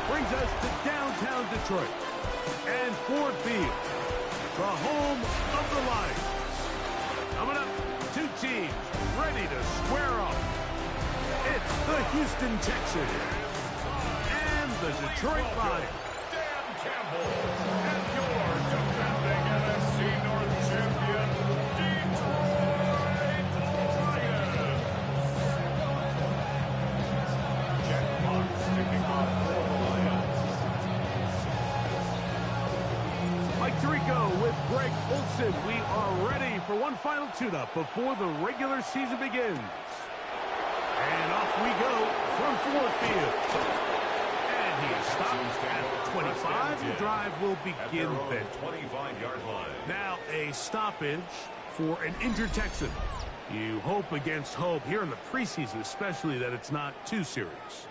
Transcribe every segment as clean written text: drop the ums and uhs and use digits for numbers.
brings us to downtown Detroit and Ford Field, the home of the Lions. Coming up, two teams ready to square off. It's the Houston Texans and the Detroit Lions. Dan Campbell and your defending NFC North champion, Detroit Lions. Jack Fox sticking off for the Lions. Mike Tirico with Greg Olson. We are ready for one final tune-up before the regular season begins. And off we go from Ford Field. And he is stopped at 25. The drive will begin then. 25-yard line. Now a stoppage for an injured Texan. You hope against hope here in the preseason, especially that it's not too serious.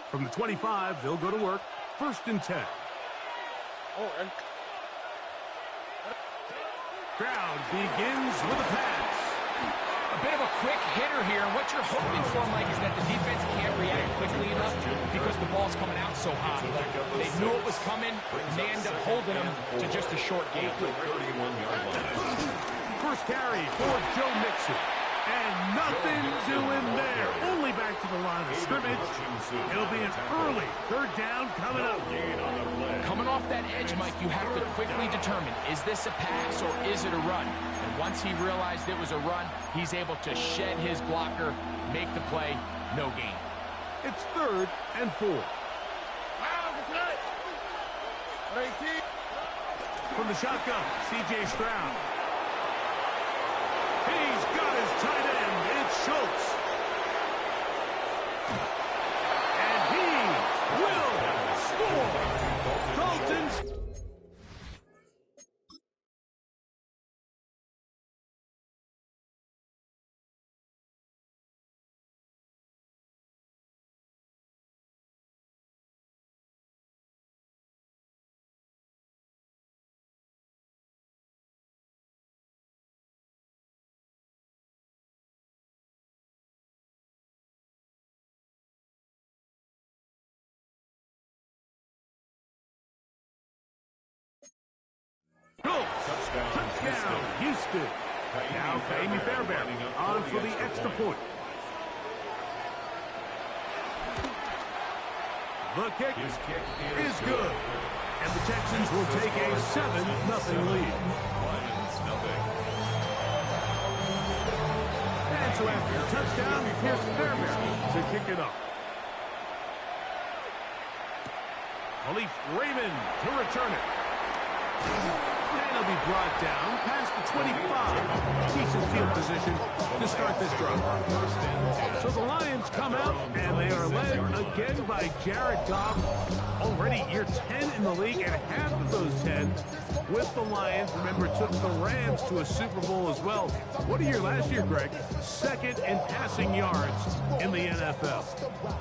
From the 25, they'll go to work. 1st and 10. Crowd begins with a pass. A bit of a quick hitter here, and what you're hoping for, Mike, is that the defense can't react quickly enough because the ball's coming out so hot. They knew it was coming, and they end up holding them to just a short gain. 31-yard line. First carry for Joe Mixon. And nothing doing there. Only back to the line of scrimmage. It'll be an early 3rd down coming up. Coming off that edge, Mike, you have to quickly determine, is this a pass or is it a run? And once he realized it was a run, he's able to shed his blocker, make the play, no gain. It's 3rd and 4. From the shotgun, C.J. Stroud. He's got his tight end. It's Schultz. And he will score. Dalton's. Touchdown, Houston. Now Amy Fairbairn on for the extra point. The kick is good. And the Texans will take a 7-0 lead. And so after a touchdown, here's Fairbairn to kick it off. Khalif Raymond to return it. And he'll be brought down past the 25. Decent field position to start this drive. So the Lions come out, and they are led again by Jared Goff. Already year 10 in the league, and half of those 10 with the Lions. Remember, took the Rams to a Super Bowl as well. What a year last year, Greg. 2nd in passing yards in the NFL.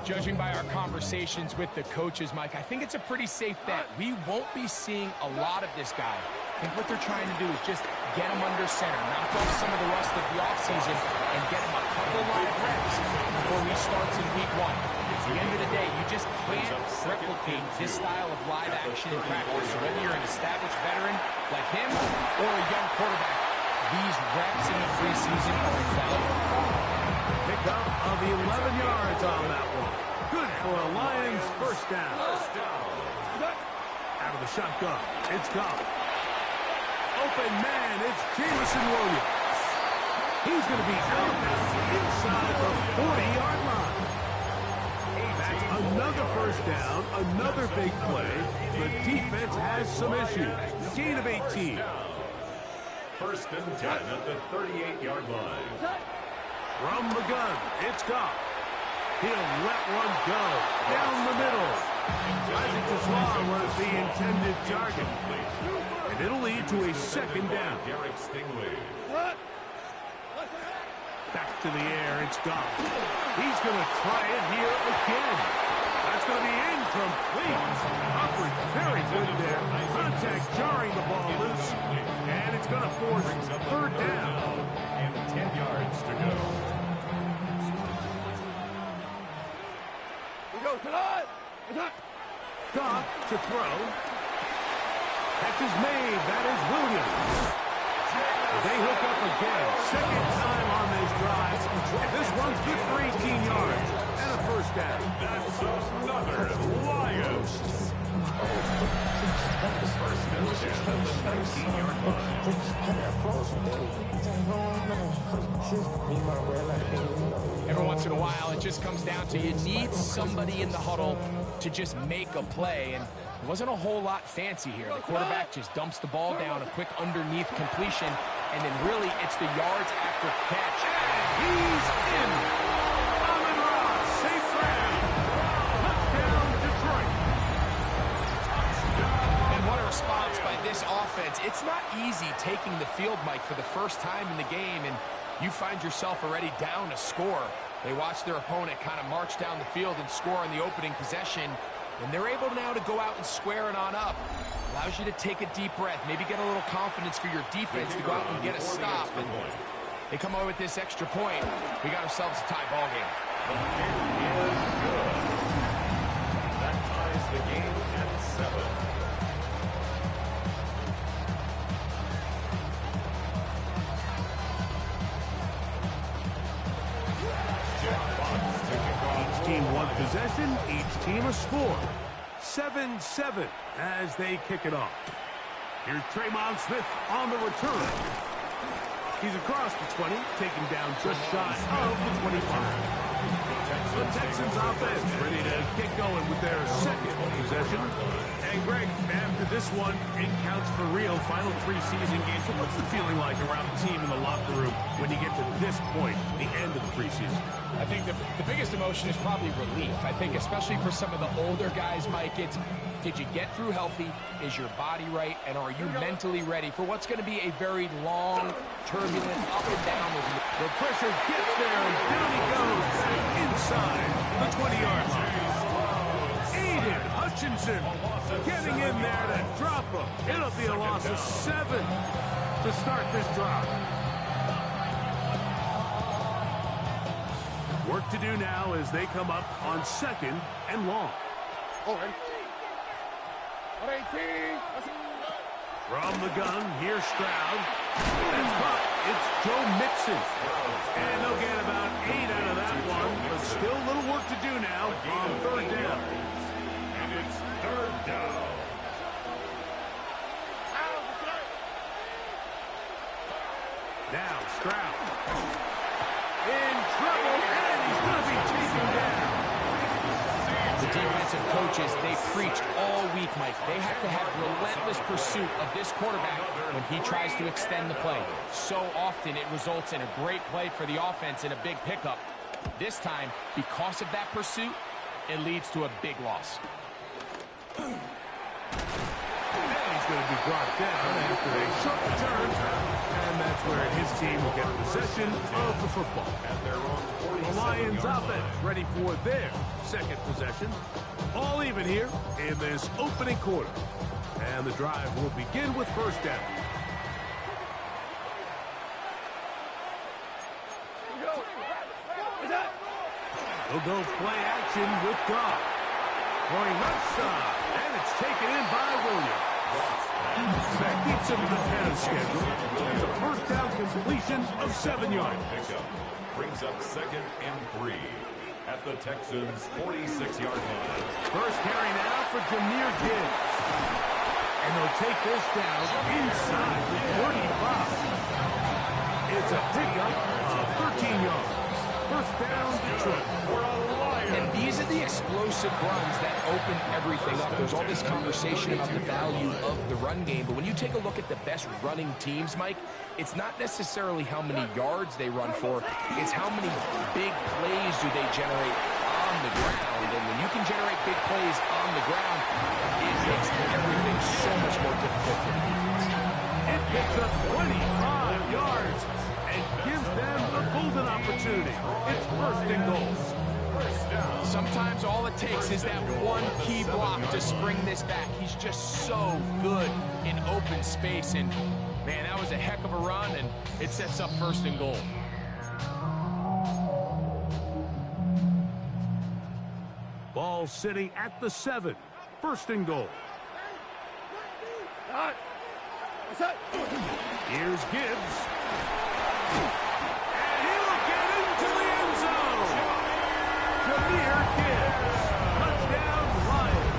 Judging by our conversations with the coaches, Mike, I think it's a pretty safe bet. We won't be seeing a lot of this guy. I think what they're trying to do is just get him under center, knock off some of the rust of the offseason, and get him a couple live reps before he starts in week 1. At the end of the day, you just can't replicate this style of live action in practice. So whether you're an established veteran like him or a young quarterback, these reps in the preseason are invaluable. Pick up of 11 yards on that one. Good for a Lions first down. Out of the shotgun, it's Goff. Open man, it's Jameson Williams. He's going to be out of bounds inside the 40-yard line. That's another first down, another big play. The defense has some issues. Gain of 18. 1st and 10 at the 38-yard line. From the gun, it's Goff. He'll let one go down the middle. Isaac Deshaun was the intended target. And it'll lead to a 2nd down. to the air. It's Goff. He's going to try it here again. That's going to be incomplete. Coverage very good there. Contact jarring the ball loose. And it's going to force third down. And 10 yards to go. Goff to throw. Catch is made. That is Williams. They hook up again. Second time on this drive. This one's good for 18 yards and a first down. That's another Lion. First down at the 19-yard line. Every once in a while, it just comes down to you need somebody in the huddle to just make a play, and it wasn't a whole lot fancy here. The quarterback just dumps the ball down, a quick underneath completion, and then really it's the yards after catch. He's in. Amon-Ra, safe ground. Touchdown, Detroit. And what a response by this offense. It's not easy taking the field, Mike, for the first time in the game, and you find yourself already down a score. They watch their opponent kind of march down the field and score on the opening possession, and they're able now to go out and square it on up. Allows you to take a deep breath, maybe get a little confidence for your defense to go out and get a stop. And they come away with this extra point. We got ourselves a tie ball game. That ties the game at 7. Each team one possession, each team a score. 7-7 as they kick it off. Here's Tremon Smith on the return. He's across the 20, taken down just shy of the 25. The Texans offense ready to get going with their second possession. And Greg, after this one, it counts for real. Final preseason game. So what's the feeling like around the team in the locker room when you get to this point, the end of the preseason? I think the biggest emotion is probably relief. I think especially for some of the older guys, Mike, it's did you get through healthy? Is your body right? And are you mentally ready for what's going to be a very long, turbulent, up and down? The pressure gets there, and down he goes inside the 20-yard line. Aiden Hutchinson getting in there to drop him. It'll be a loss of 7 to start this drive. Work to do now as they come up on 2nd and long. From the gun, here's Stroud. That's caught. It's Joe Mixon. And they'll get about 8 out of that one, but still a little work to do now on 3rd down. And it's 3rd down. Now Stroud. In trouble, and he's going to be taken down. The defensive coaches, they preached all week, Mike. They have to have relentless pursuit of this quarterback when he tries to extend the play. So often it results in a great play for the offense and a big pickup. This time, because of that pursuit, it leads to a big loss. And he's going to be brought down after a short return. And that's where his team will get possession of the football. The Lions offense ready for their second possession. All even here in this opening quarter. And the drive will begin with 1st down. They'll go play action with Goff. Going left side, and it's taken in by Williams. That keeps him ahead of schedule. It's a 1st down completion of 7 yards. Brings up 2nd and 3 at the Texans' 46-yard line. First carry now for Jahmyr Gibbs. And they'll take this down inside the 45. It's a pickup of 13 yards. 1st down, Detroit. And these are the explosive runs that open everything up. There's all this conversation about the value of the run game, but when you take a look at the best running teams, Mike, it's not necessarily how many yards they run for, it's how many big plays do they generate on the ground. And when you can generate big plays on the ground, it makes everything so much more difficult for the defense. It picks up 25 yards and gives them a golden opportunity. opportunity. It's first and goal. Sometimes all it takes is that one key block to spring this back. He's just so good in open space. And, man, that was a heck of a run, and it sets up first and goal. Ball sitting at the 7. First and goal. Here's Gibbs. And he'll get into the end zone. Jameer Gibbs. Touchdown, Lions.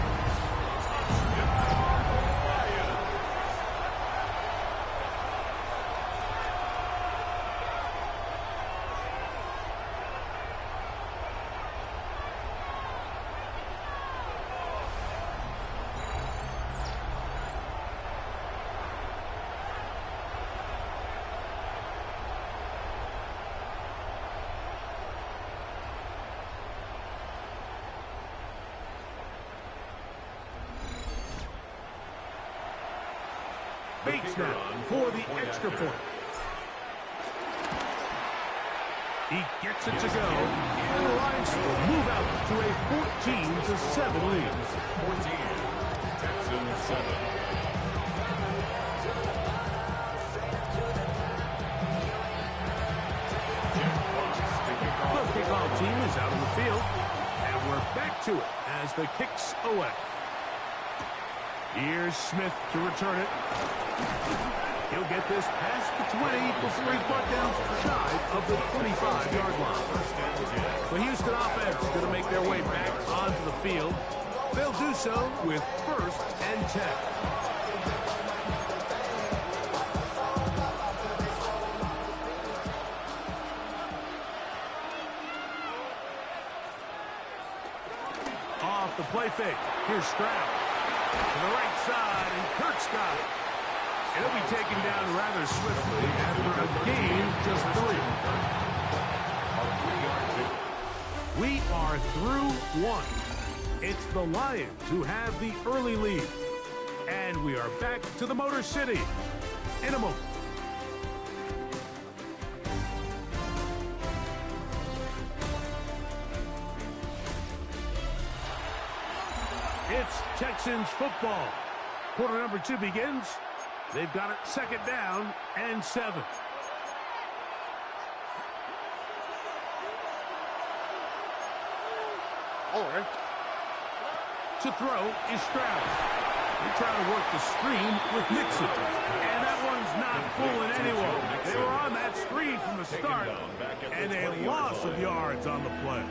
Bates now for the extra point. He gets it to go, and the Lions will move out to a 14-7 lead. 14, Texans 7. The kickoff team is out on the field, and we're back to it as the kick's away. Here's Smith to return it. He'll get this past the 20 before he's brought down shy of the 25-yard line. The Houston offense is going to make their way back onto the field. They'll do so with 1st and 10. Off the play fake. Here's Stroud. To the right side, and Kirk's got it. It'll be taken down rather swiftly after a gain just 3. We are through 1. It's the Lions who have the early lead. And we are back to the Motor City in a moment. It's Texans football. Quarter number 2 begins. They've got it 2nd down and 7. All right. To throw is Stroud. They're trying to work the screen with Mixon. And that one's not fooling anyone. They were on that screen from the start. And a loss of yards on the play.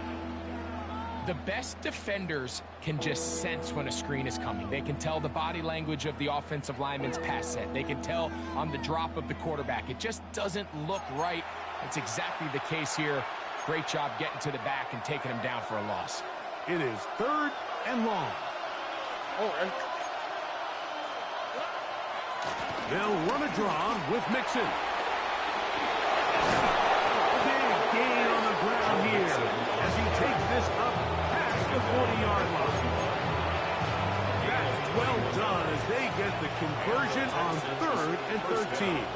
The best defenders can just sense when a screen is coming. They can tell the body language of the offensive lineman's pass set. They can tell on the drop of the quarterback. It just doesn't look right. It's exactly the case here. Great job getting to the back and taking him down for a loss. It is 3rd and long. All right. They'll run a draw with Mixon. Big gain on the ground here as he takes this up past the 40-yard line. That's well done as they get the conversion on 3rd and 13.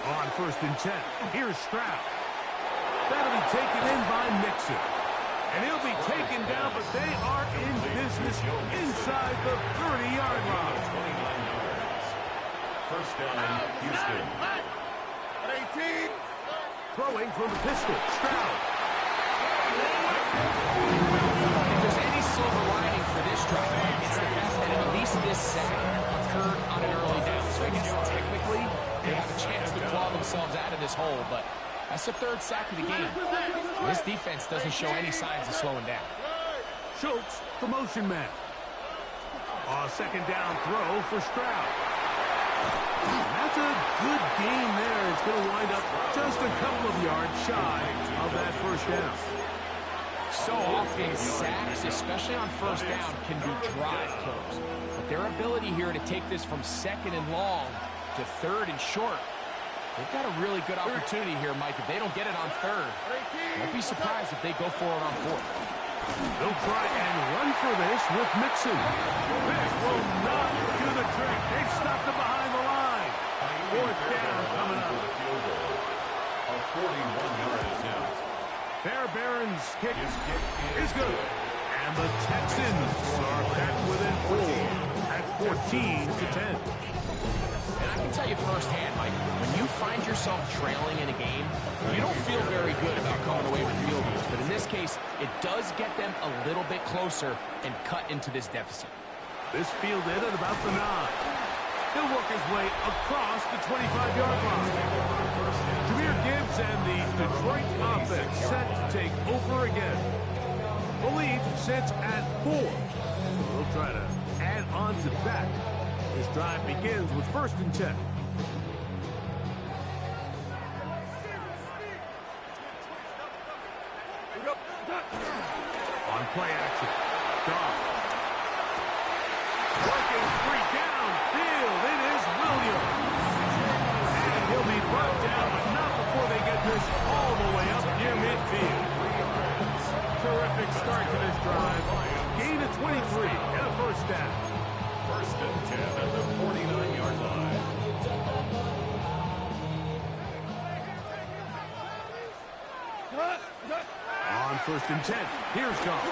On 1st and 10, here's Stroud. That'll be taken in by Mixon. And he'll be taken down, but they are in business inside the 30-yard line. 1st down, Houston. 18. Throwing from the pistol, Stroud. If there's any silver lining for this drive, it's the fact that at least this sack occurred on an early down. So I guess technically they have a chance to claw themselves out of this hole, but that's the 3rd sack of the game. This defense doesn't show any signs of slowing down. Schultz, the motion man. A 2nd down throw for Stroud. That's a good gain there. It's going to wind up just a couple of yards shy of that 1st down. So often sacks, especially on 1st down, can be drive killers. But their ability here to take this from 2nd and long to 3rd and short, they've got a really good opportunity here, Mike. If they don't get it on 3rd, don't be surprised if they go for it on 4th. They'll try and run for this with Mixon. This will not do the trick. They've stopped him behind the line. 4th down coming up. 41-yard attempt. Fairbairn's kick is good. And the Texans are back within 4 at 14-10. And I can tell you firsthand, Mike, when you find yourself trailing in a game, you don't feel very good about coming away with field goals. But in this case, it does get them a little bit closer and cut into this deficit. This fielded at about the 9. He'll work his way across the 25-yard line. Jameer Gibbs and the Detroit offense set to take over again. The lead sits at 4. So they'll try to add on to that. This drive begins with 1st and 10. On play action. Goff. Working 3 downfield. It is Williams. And he'll be brought down, but not before they get this all the way up near midfield. Terrific start to this drive. Gain of 23 and a 1st down. 1st and 10 at the 49-yard line. On 1st and 10, here's Goff.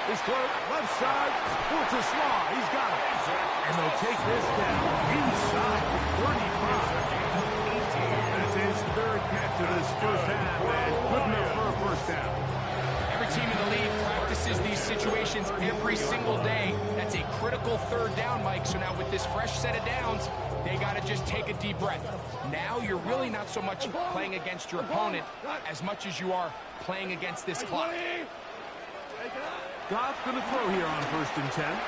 His throw, left side, Forts a slaw. He's got it. And they'll take this down inside the 35. That's his 3rd catch of this 1st half, and good enough for a 1st down. Every team in the league practices these situations every single day. That's a critical 3rd down, Mike. So now with this fresh set of downs, they got to just take a deep breath. Now you're really not so much playing against your opponent as much as you are playing against this clock. Goff's going to throw here on 1st and 10.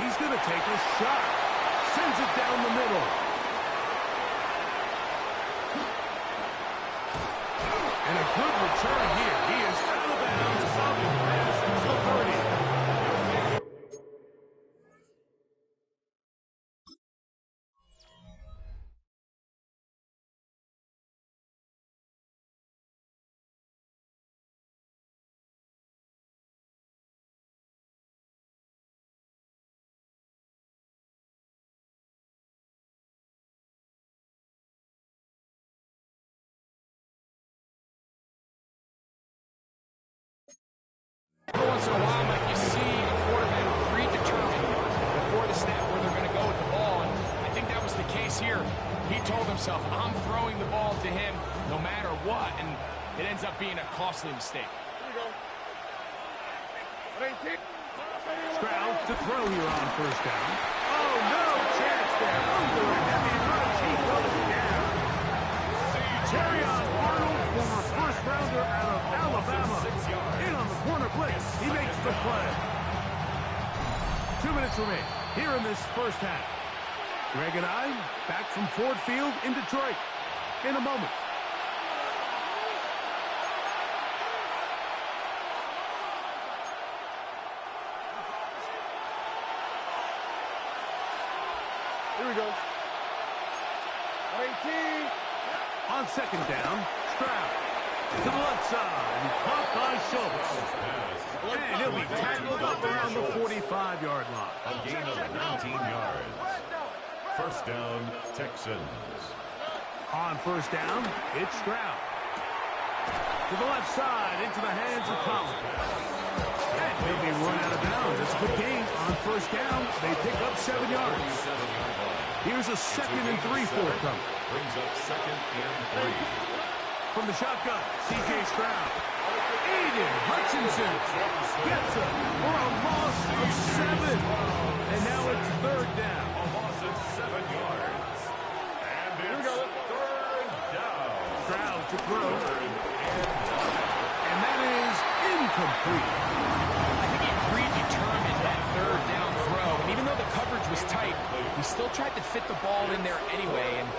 He's going to take a shot. Sends it down the middle. And a good return here. He is out of bounds. Solid pass to the 30. Every once in a while, Mike, you see a quarterback predetermined before the snap where they're going to go with the ball, and I think that was the case here. He told himself, I'm throwing the ball to him no matter what, and it ends up being a costly mistake. Stroud to throw here on 1st down. Oh, no chance there. Under a heavy rush, he goes down. Terrion Arnold, former 1st rounder out of Alabama. In on the corner blitz. He makes the play. 2 minutes remain here in this 1st half. Greg and I back from Ford Field in Detroit in a moment. Here we go. 18. On 2nd down, Stroud to the left side and caught by Schultz. And he'll be tackled up around the 45-yard line. A gain of 19 yards. 1st down, Texans. On 1st down, it's Stroud. To the left side, into the hands of Collins. And he'll be run out of bounds. It's a good gain on 1st down. They pick up 7 yards. Here's a 2nd and 3 forthcoming. Brings up 2nd and 3. From the shotgun, C.J. Stroud. Aiden Hutchinson gets it for a loss of 7. And now it's 3rd down. A loss of 7 yards. And it's 3rd down. Stroud to throw. And that is incomplete. I think he predetermined that 3rd down throw, and even though the coverage was tight, he still tried to fit the ball in there anyway, and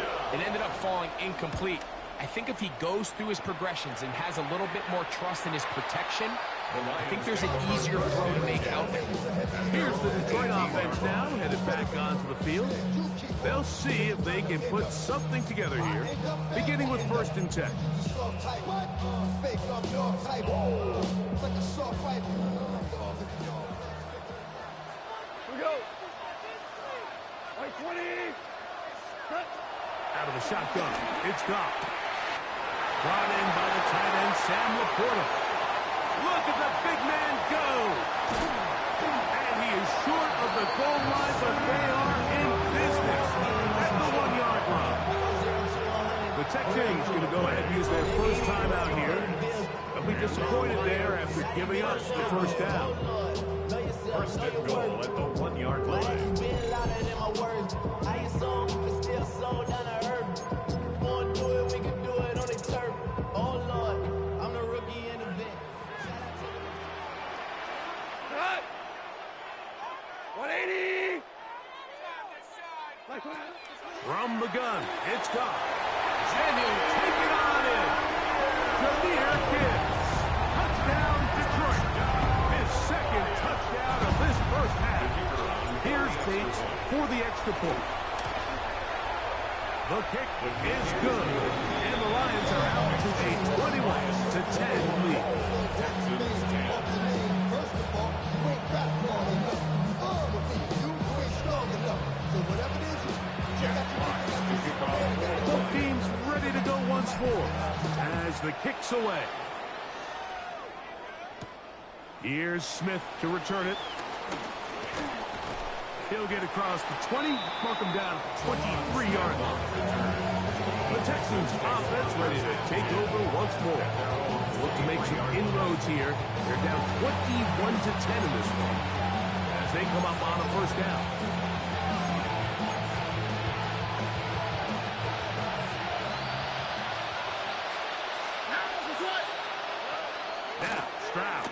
it ended up falling incomplete. I think if he goes through his progressions and has a little bit more trust in his protection, I think there's an easier throw to make out there. Here's the Detroit offense now, headed back onto the field. They'll see if they can put something together here, beginning with 1st and 10. Here we go. 20. Out of the shotgun, it's Goff. Brought in by the tight end, Sam Laporta. Look at the big man go. And he is short of the goal line, but they are in business at the 1-yard line. The Texans going to go ahead and use their first time out here. They'll be disappointed there after giving us the first down. First and goal at the 1-yard line. From the gun, it's gone. And he'll take it on in. Jameer Gibbs. Touchdown, Detroit. His second touchdown of this first half. Here's Bates for the extra point. The kick is good. And the Lions are out to a 21-10 lead. Texans 10. First of all, you ain't back long enough. You ain't strong enough. So whatever it is, check out your Both teams ready to go once more as the kick's away. Here's Smith to return it. He'll get across the 20, mark him down at the 23-yard line. The Texans offense ready to take over once more. Look to make some inroads here. They're down 21-10 in this one as they come up on a first down. Now, Stroud.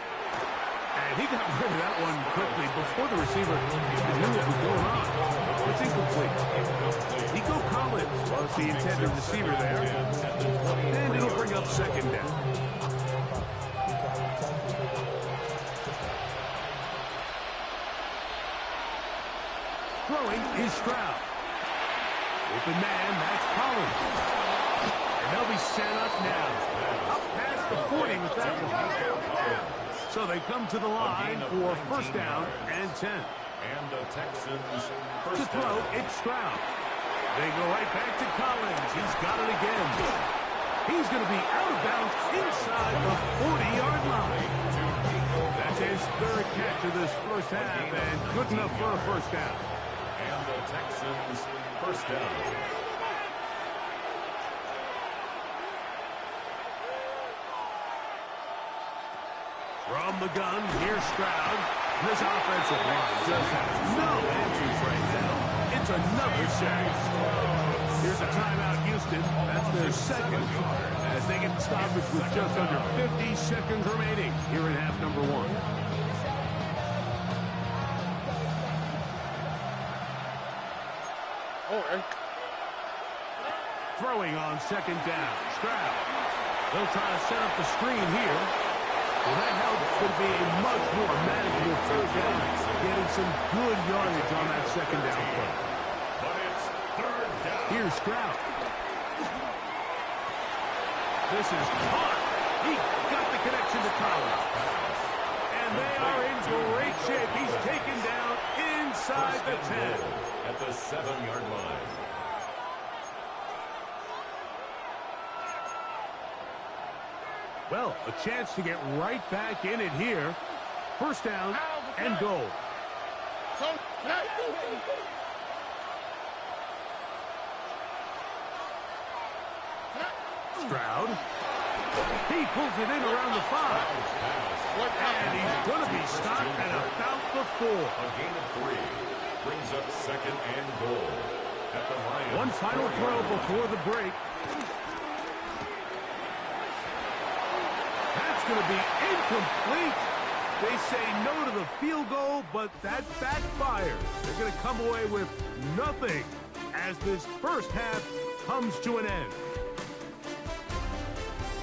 And he got rid of that one quickly before the receiver knew what was going on. It's incomplete. Nico Collins was the intended receiver there. And it'll bring up second down. Throwing is Stroud. Open man, that's Collins. And they'll be set up now. Up past the 40 with that one. So they come to the line for first down and 10. And the Texans To throw, it's Stroud. They go right back to Collins. He's got it again. He's going to be out of bounds inside the 40-yard line. That's his third catch of this first half, and good enough for a first down. And the Texans first down. From the gun, here's Stroud. This offensive line just has no answers right now. It's another sack. Here's a timeout, Houston. That's their second as they get the stoppage with just under 50 seconds remaining here in half number one. Throwing on second down. Stroud. They'll try to set up the screen here. Well, that helps to be a much more manageable third down. Getting some good yardage on that second down play. But it's third down. Here's Stroud. This is caught. He got the connection to Collins. And they are in great shape. He's taken down inside the 10. At the 7-yard line. Well, a chance to get right back in it here. First down and goal. Stroud. He pulls it in around the 5. And he's going to be stopped at about the 4. A gain of 3 brings up second and goal at the line. One final throw before the break. That's going to be incomplete. They say no to the field goal, but that backfires. They're going to come away with nothing as this first half comes to an end.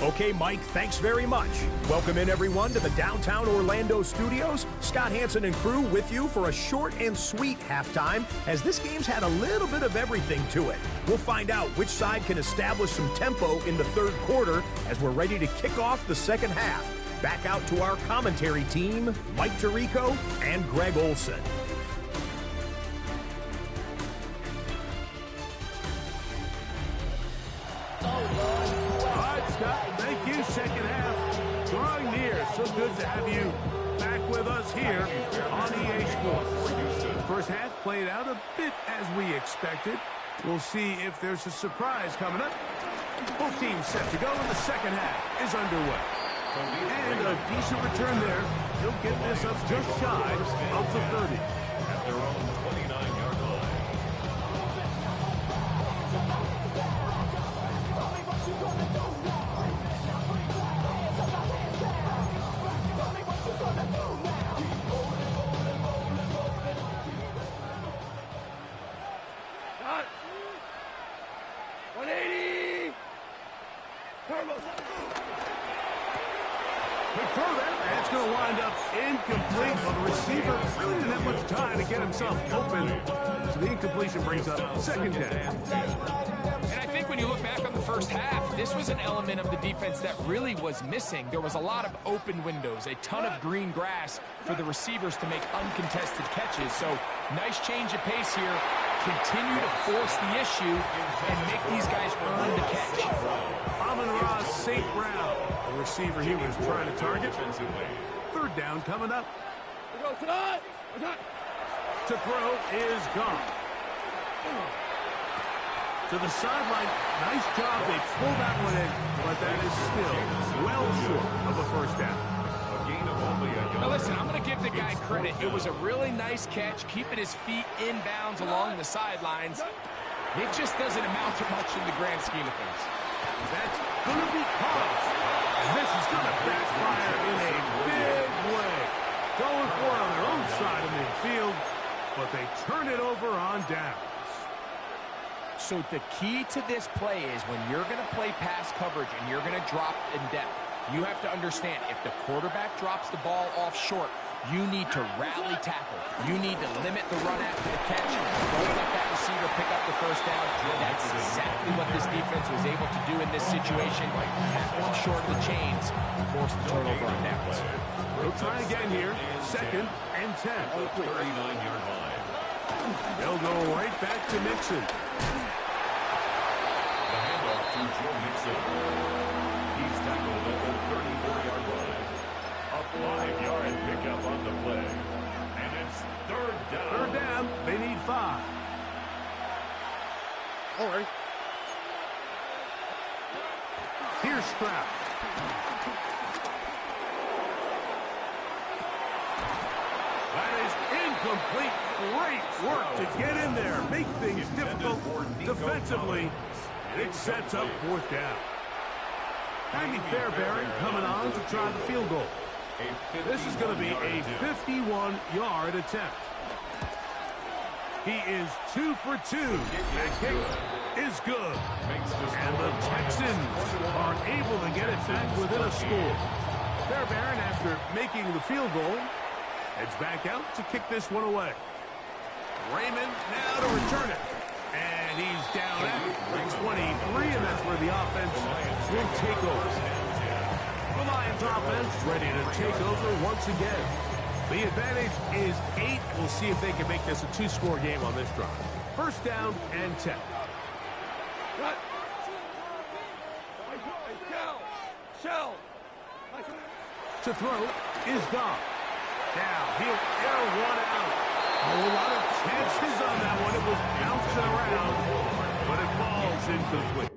Okay, Mike, thanks very much. Welcome in, everyone, to the downtown Orlando studios. Scott Hansen and crew with you for a short and sweet halftime, as this game's had a little bit of everything to it. We'll find out which side can establish some tempo in the third quarter as we're ready to kick off the second half. Back out to our commentary team, Mike Tirico and Greg Olson. Scott. Thank you. Second half drawing near. So good to have you back with us here on EA Sports. The first half played out a bit as we expected. We'll see if there's a surprise coming up. Both teams set to go, and the second half is underway. And a decent return there. He'll get this up just shy of the 30. At their own 29-yard line. Cut. 180. Turbo. Quick throw there. That's going to wind up incomplete. Well, the receiver really didn't have much time to get himself open. So the incompletion brings up second down. And I think when you look back on the first half, this was an element of the defense that really was missing. There was a lot of open windows, a ton of green grass for the receivers to make uncontested catches. So nice change of pace here. Continue to force the issue and make these guys earn the catch. Amon-Ra St. Brown, the receiver he was trying to target. Third down coming up. We go tonight. To throw is gone. To the sideline. Nice job. They pulled that one in, but that is still well short of a first down. Now listen, I'm going to give the guy credit. It was a really nice catch, keeping his feet inbounds along the sidelines. It just doesn't amount to much in the grand scheme of things. That's going to be caught. And this is going to backfire in a big way. Going for it on their own side of midfield, but they turn it over on downs. So the key to this play is when you're going to play pass coverage and you're going to drop in depth, you have to understand if the quarterback drops the ball off short, you need to rally tackle. You need to limit the run after the catch. Don't let that receiver pick up the first down. That's exactly what this defense was able to do in this situation. Tackle them short of the chains and force the turnover on downs. We'll try again here. Second and 10. 39-yard line. They'll go right back to Mixon. The handoff to Joe Mixon. He's tackled at the 34-yard line. A 5-yard pickup on the play. And it's third down. Third down. They need 5. All right. Here's Stroud. That is incomplete. Great work to get in there. Make things difficult defensively. And it sets up fourth down. Andy Fairbairn coming on to try the field goal. This is going to be a 51-yard attempt. He is 2 for 2. That kick is good. And the Texans are able to get it back within a score. Fairbairn, after making the field goal, heads back out to kick this one away. Raymond now to return it. And he's down at 23, and that's where the offense will take over. The Lions offense ready to take over once again. The advantage is 8. We'll see if they can make this a 2-score game on this drive. First down and 10. Cut. Shell. To throw is Goff. Now he'll air one out. A lot of chances on that one. It was bouncing around, but it falls incomplete.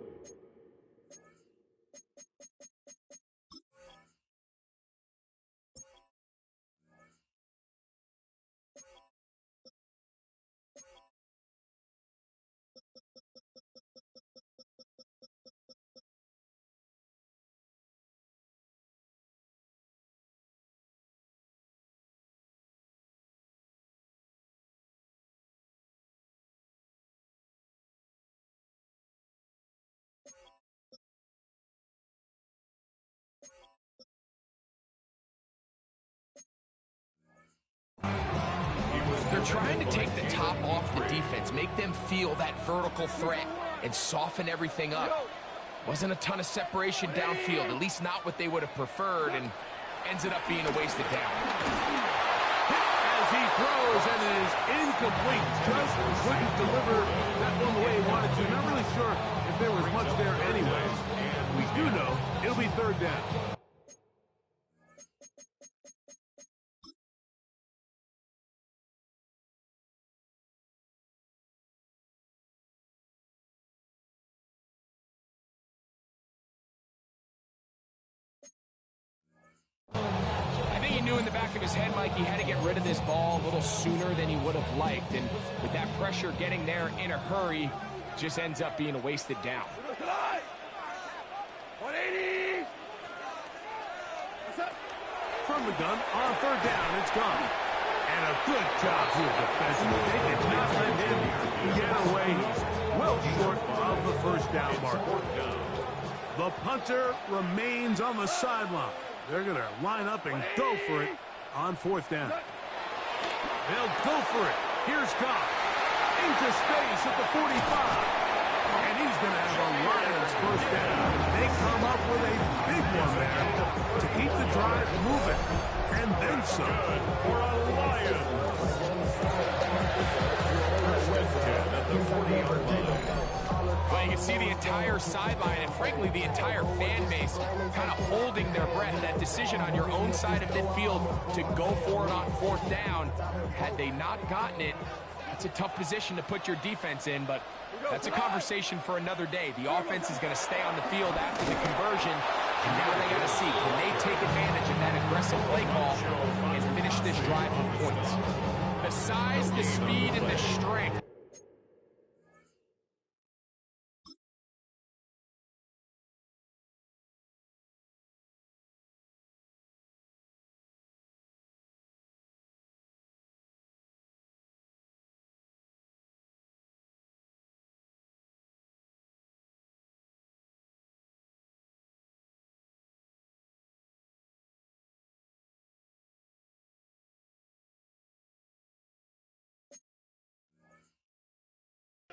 They're trying to take the top off the defense, make them feel that vertical threat, and soften everything up. Wasn't a ton of separation downfield, at least not what they would have preferred, and ends it up being a wasted down. As he throws, and it is incomplete. Just couldn't deliver that one the way he wanted to. Not really sure if there was much there anyways. we do know it'll be third down. I think he knew in the back of his head, Mike, he had to get rid of this ball a little sooner than he would have liked. And with that pressure getting there in a hurry, just ends up being a wasted down. 180. From the gun, on third down, it's gone. And a good job here defensively. They did not let him get away. He's well short of the first down marker. The punter remains on the sideline. They're going to line up and go for it on fourth down. They'll go for it. Here's Goff. Into space at the 45. And he's going to have a Lions first down. They come up with a big one there to keep the drive moving. And then some. For a Lions. First 10 at the 40-yard line. Well, you can see the entire sideline and, frankly, the entire fan base kind of holding their breath. That decision on your own side of midfield to go for it on fourth down, had they not gotten it, that's a tough position to put your defense in, but that's a conversation for another day. The offense is going to stay on the field after the conversion, and now they got to see, can they take advantage of that aggressive play call and finish this drive with points? The size, the speed, and the strength.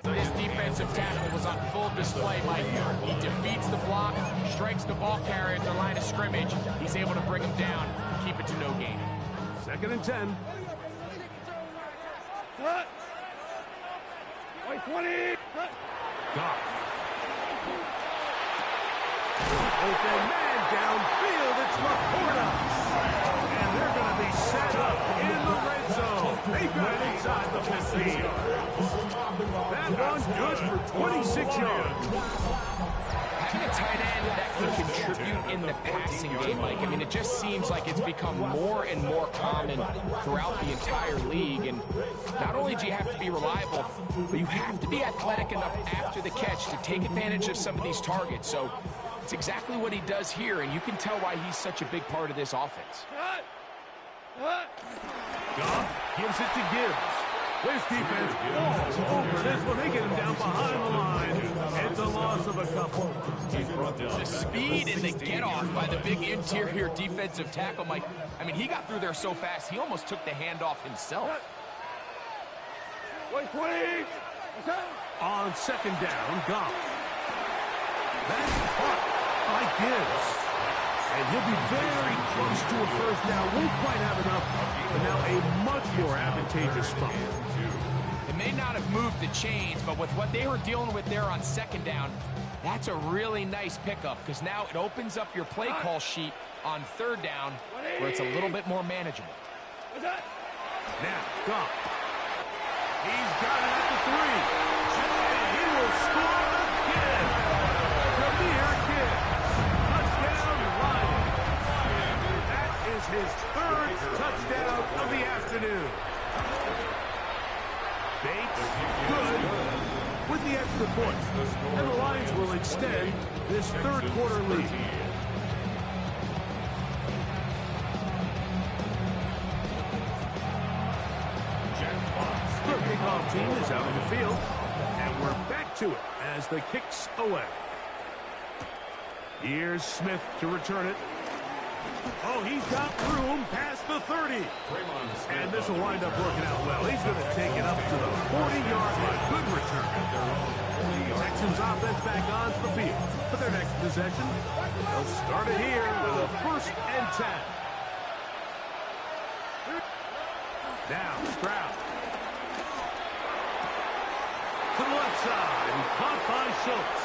This defensive tackle was on full display, Mike. He defeats the block, strikes the ball carrier at the line of scrimmage. He's able to bring him down, keep it to no gain. 2nd and 10. Cut. White 20. Cut. Goff. Open man downfield. It's Laporta. And they're going to be set up in the red zone. They got it inside the 15. That one's good for 26 yards. Having a tight end that can contribute in the passing game, Mike, I mean, it just seems like it's become more and more common throughout the entire league. And not only do you have to be reliable, but you have to be athletic enough after the catch to take advantage of some of these targets. So it's exactly what he does here, and you can tell why he's such a big part of this offense. Cut. Cut. Goff gives it to Gibbs. This defense all over this one. They get him down behind the line. It's a loss of a couple. The speed and the get-off by the big interior defensive tackle, Mike. I mean, he got through there so fast, he almost took the handoff himself. White 20. On 2nd down, Goff. That's caught by Gibbs. And he'll be very close to a first down. Won't quite have enough, but now a much more advantageous spot. It may not have moved the chains, but with what they were dealing with there on 2nd down, that's a really nice pickup because now it opens up your play call sheet on 3rd down where it's a little bit more manageable. Now, Goff. He's got it at the 3. And he will score again. Premier Gibbs. Touchdown, Lions. That is his 3rd touchdown of the afternoon. Bates, good, with the extra point. And the Lions will extend this 3rd quarter lead. The kickoff team is out on the field, and we're back to it as the kick's away. Here's Smith to return it. Oh, he's got room past the 30. And this will wind up working out well. He's going to take it up to the 40-yard line. Good return. Texans offense back onto the field. For their next possession, they'll start it here with a 1st and 10. Now, Stroud. To the left side, and caught by Schultz.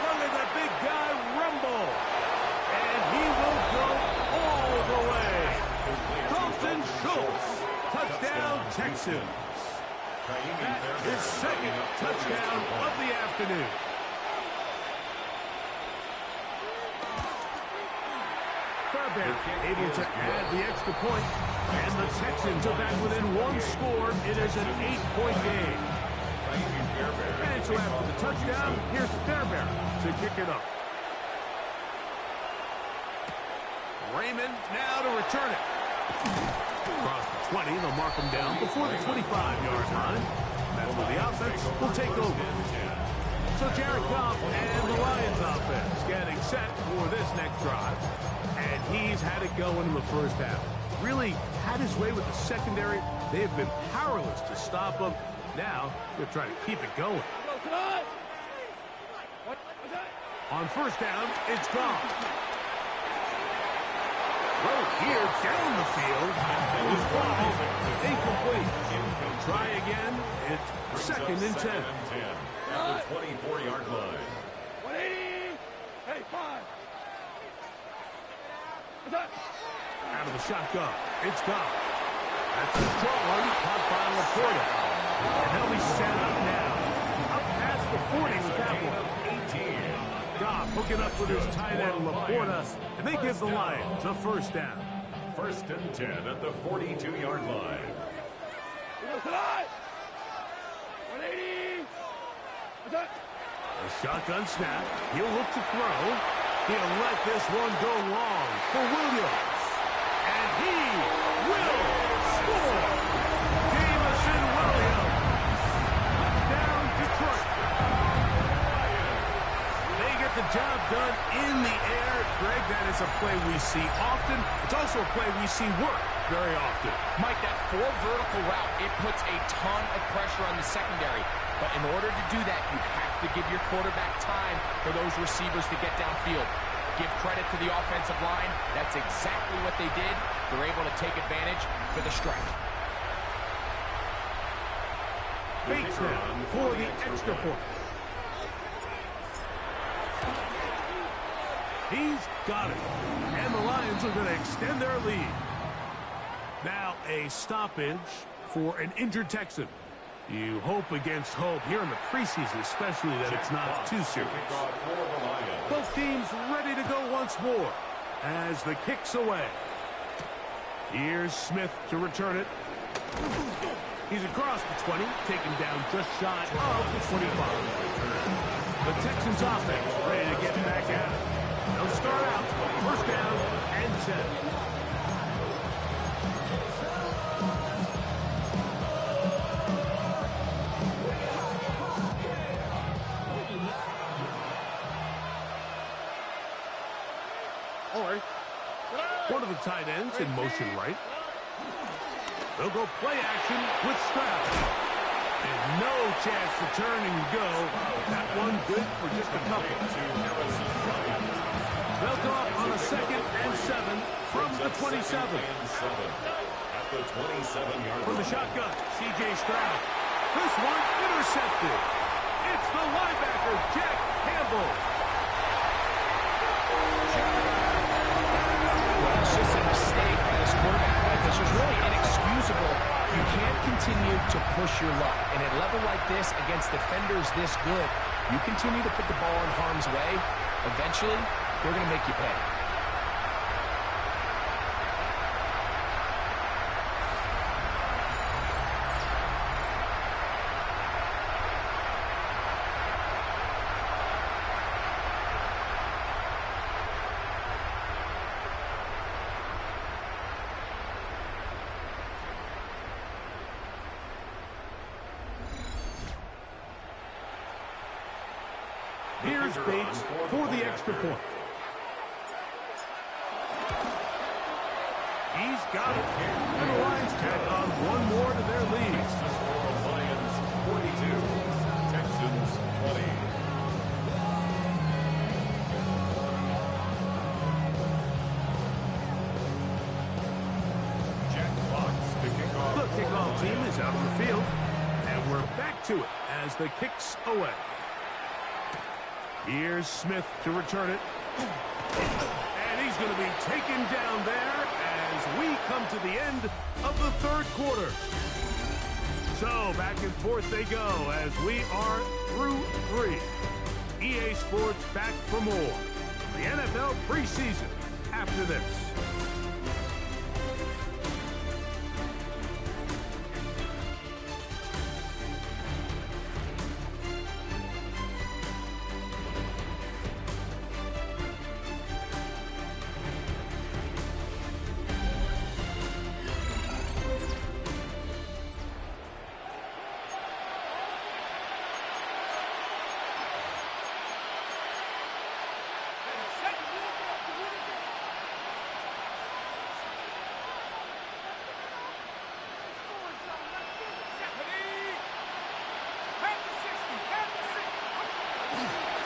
Look at that big guy touchdown, Texans. That is his second touchdown of the afternoon. Fairbairn able to add the extra point, and the Texans are back within one score. It is an 8-point game. And so after the touchdown, here's Fairbairn to kick it up. Raymond now to return it. Across the 20, they'll mark him down before the 25-yard line. That's where the offense will take over. So Jared Goff and the Lions offense getting set for this next drive. And he's had it going in the first half. Really had his way with the secondary. They have been powerless to stop him. Now they're trying to keep it going. On first down, it's Goff. Well, here down the field, with ball incomplete. Try again. It's second and 10. At the 24-yard line. 180. Hey, 5. Out of the shotgun, it's Goff. That's a short one, caught by Laporta. And they'll be set up now. Up past the 40 with that one. 18. Goff hooking up with his tight end Laporta, and they give the Lions a first down. First and 10 at the 42-yard line. 180. A shotgun snap. He'll look to throw. He'll let this one go long for Williams. And he will score. Jamison Williams. Down Detroit. They get the job done in the air. Greg, that is a play we see often. It's also a play we see work very often. Mike, that 4 vertical route, it puts a ton of pressure on the secondary. But in order to do that, you have to give your quarterback time for those receivers to get downfield. Give credit to the offensive line. That's exactly what they did. They're able to take advantage for the strike. Bates now for the extra point. He's got it. And the Lions are going to extend their lead. Now a stoppage for an injured Texan. You hope against hope here in the preseason, especially that it's not too serious. Both teams ready to go once more as the kick's away. Here's Smith to return it. He's across the 20, taken down just shy of the 25. The Texans offense ready to get back at it. They'll start out first down and 10. One of the tight ends in motion right. They'll go play action with Stroud. And no chance to turn and go. That one good for just a couple. They'll go up on a 2nd and 7 from the 27. At the 27-yard From the shotgun, C.J. Stroud. This one intercepted. It's the linebacker, Jack Campbell. It's just a mistake by this quarterback. It's just really inexcusable. You can't continue to push your luck. And at a level like this, against defenders this good, you continue to put the ball in harm's way, eventually, they're going to make you pay. Here's Bates for the extra point. He's got it. And the Lions tack on one more to their lead. Lions 42, Texans 20. Jack Fox to kick off. The kickoff team is out on the field. And we're back to it as the kick's away. Here's Smith to return it. And he's going to be taken down there as we come to the end of the third quarter. So back and forth they go as we are through 3. EA Sports back for more. The NFL preseason after this.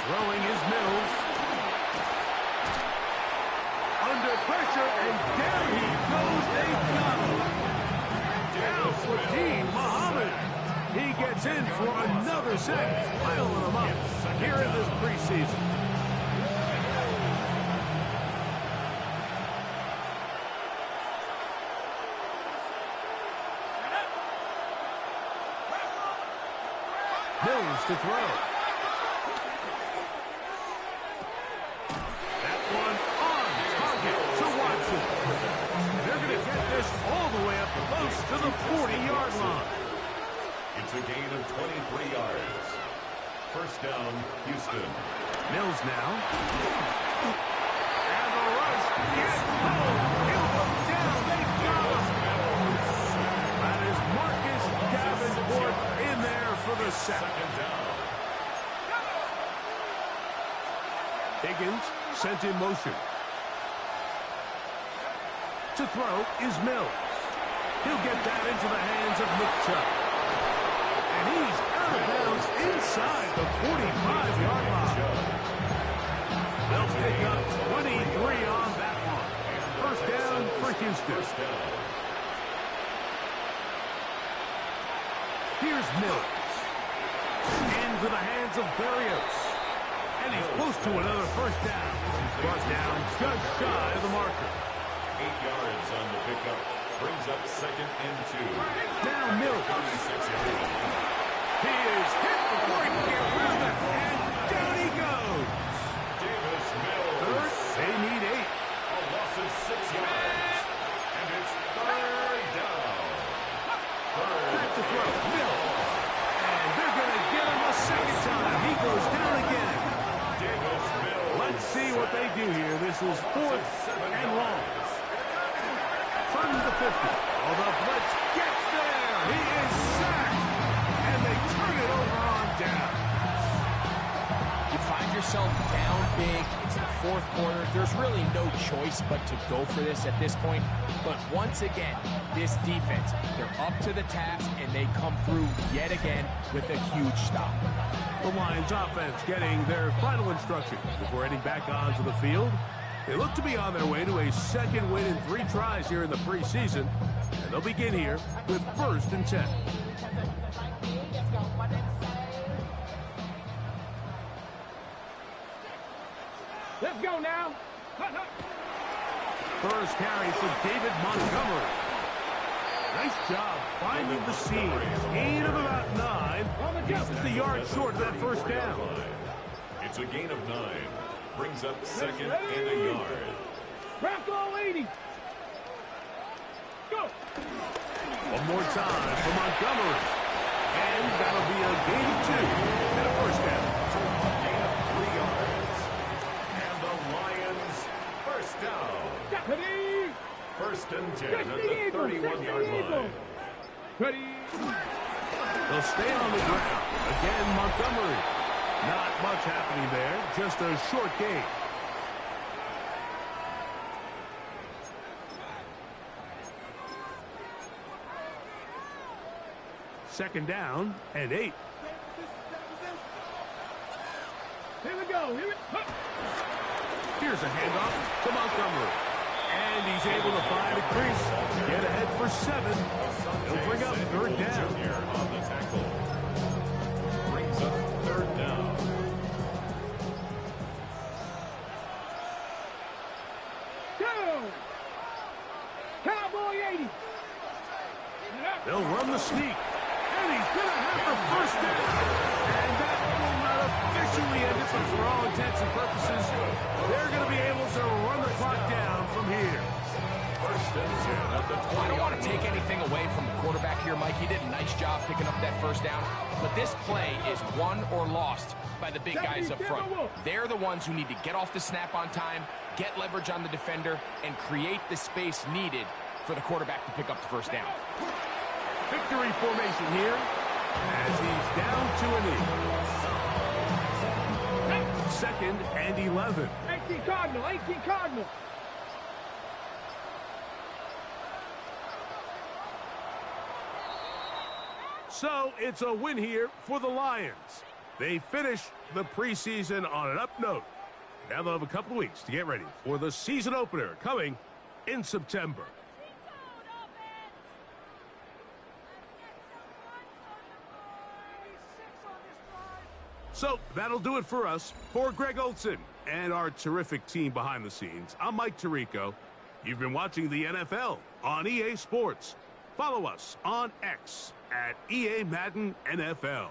Throwing is Mills. Under pressure, and down he goes. They got him. Down for Dean Muhammad. He gets in for another sack, piling them up here in this preseason. Mills to throw. All the way up close to the 40-yard line. It's a gain of 23 yards. First down, Houston. Mills now. And the rush gets home. He'll go down. They got him. That is Marcus Davenport in there for the sack. Second down. Higgins sent in motion. To throw is Mills. He'll get that into the hands of Nick Chubb. And he's out of bounds inside the 45-yard line. They'll pick up 23 on that one. First down for Houston. Here's Mills. Into the hands of Berrios. And he's close to another first down. He's brought down just shy of the marker. 8 yards on the pickup. Brings up second and 2. Now Mills. 36 yards. He is hit before he can get around it. And down he goes. Davis Mills. Third, they need 8. A loss of 6 yards. And it's third down. Back to throw. Mills. And they're going to get him a second time. He goes down again. Davis Mills. Let's see what they do here. This is 4th and long. From the 50. Oh, the blitz gets there. He is sacked. And they turn it over on down. You find yourself down big. It's the fourth quarter. There's really no choice but to go for this at this point. But once again, this defense, they're up to the task, and they come through yet again with a huge stop. The Lions offense getting their final instruction before heading back onto the field. They look to be on their way to a second win in 3 tries here in the preseason. And they'll begin here with 1st and 10. Let's go now. First carry for David Montgomery. Nice job finding the seam. Gain of about 9. Just a yard short of that first down. It's a gain of 9. Brings up second and a yard. Crack all 80. Go. One more time for Montgomery. And that'll be a gain of 2 and a first down. Gain of 3 yards. And the Lions first down. Ready. First and 10 at the 31-yard line. Ready. They'll stay on the ground. Again, Montgomery. Not much happening there. Just a short gain. Second down and 8. Here we go. Here's a handoff to Montgomery. And he's able to find a crease. Get ahead for 7. He'll bring up 3rd down. Junior on the tackle. Brings up 3rd down. going 80. They'll run the sneak. And he's going to have the first down. And that will not officially end it, but for all intents and purposes, they're going to be able to run the clock down from here. First and 10 at the 20. I don't want to take anything away from the quarterback here, Mike. He did a nice job picking up that first down. But this play is won or lost by the big guys up front. They're the ones who need to get off the snap on time, get leverage on the defender, and create the space needed for the quarterback to pick up the first down. Victory formation here as he's down to a knee. Second and 11. 18 Cardinal, 18 Cardinal. So it's a win here for the Lions. They finish the preseason on an up note. Now they'll have a couple weeks to get ready for the season opener coming in September. So that'll do it for us. For Greg Olson and our terrific team behind the scenes, I'm Mike Tirico. You've been watching the NFL on EA Sports. Follow us on X at EA Madden NFL.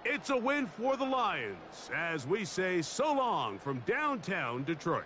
It's a win for the Lions as we say so long from downtown Detroit.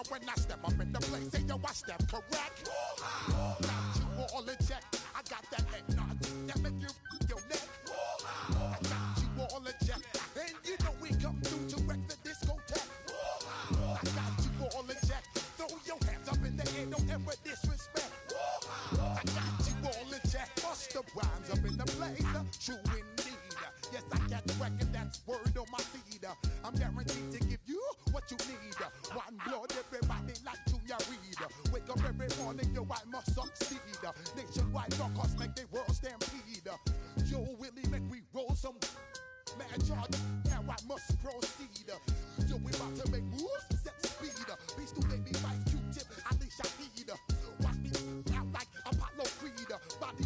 When I step up in the place, say yo, I step correct. Got you all in check. I got that head nod that make you your neck. I got you all in check, and you know we come through to wreck the discotheque. I got you all in check. Throw your hands up in the air, don't ever disrespect. I got you all in check. Bust the rhymes up in the place, true indeed. Yes, I got the record, that's word on my feed. I'm guaranteed to give you what you need. One blood, everybody like Junior Reed. Wake up every morning, yo, I must succeed. Nationwide knockouts make the world stampede. Yo, Willie, make we roll some mad charge. Now I must proceed. Yo, we about to make moves, set speed. Beats to baby Vice Q-tip, Ali Shaheed. Watch me out like Apollo Creed. Body,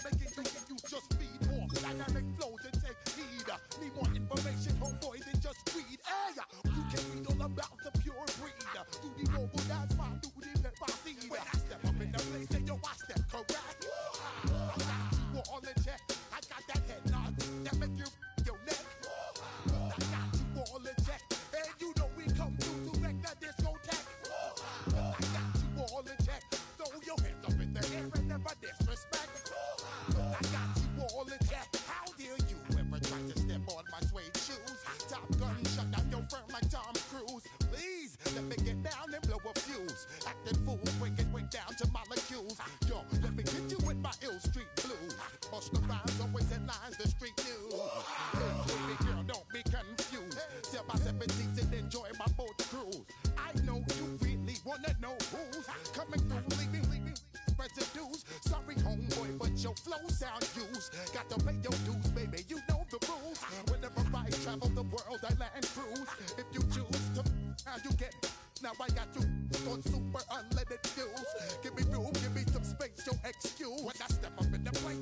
making you just feed off dynamic flows and take heed. Need more information, homeboy, than just read. Hey, you can read all about the pure breed. Do the noble dance, my do the pepper seed. When I step up in the place, say yo, I step correct. I got you all in check. I got that head nod that make you your neck. I got you all in check, and you know we come through to wreck the discotheque. I got you all in check. Throw your hands up in the air and never disrespect. I got you all in check. How dare you ever try to step on my suede shoes? Top Gun shut down your firm like Tom Cruise. Please let me get down and blow a fuse. Acting fool, breaking way down to molecules. Yo, let me hit you with my ill street blues. Bust the rhymes, always headlines, the street news. Hey, baby girl, don't be confused. 7 by 17 and enjoy my boat cruise. I know you really wanna know who's coming through, leaving residues. Sorry, homeboy, but your flow sound used. Got to pay your dues, baby, you know the rules. Whenever I travel the world, I land cruise. If you choose to, how you get. Now I got you on super unleaded fuels. Give me room, give me some space, your excuse. When I step up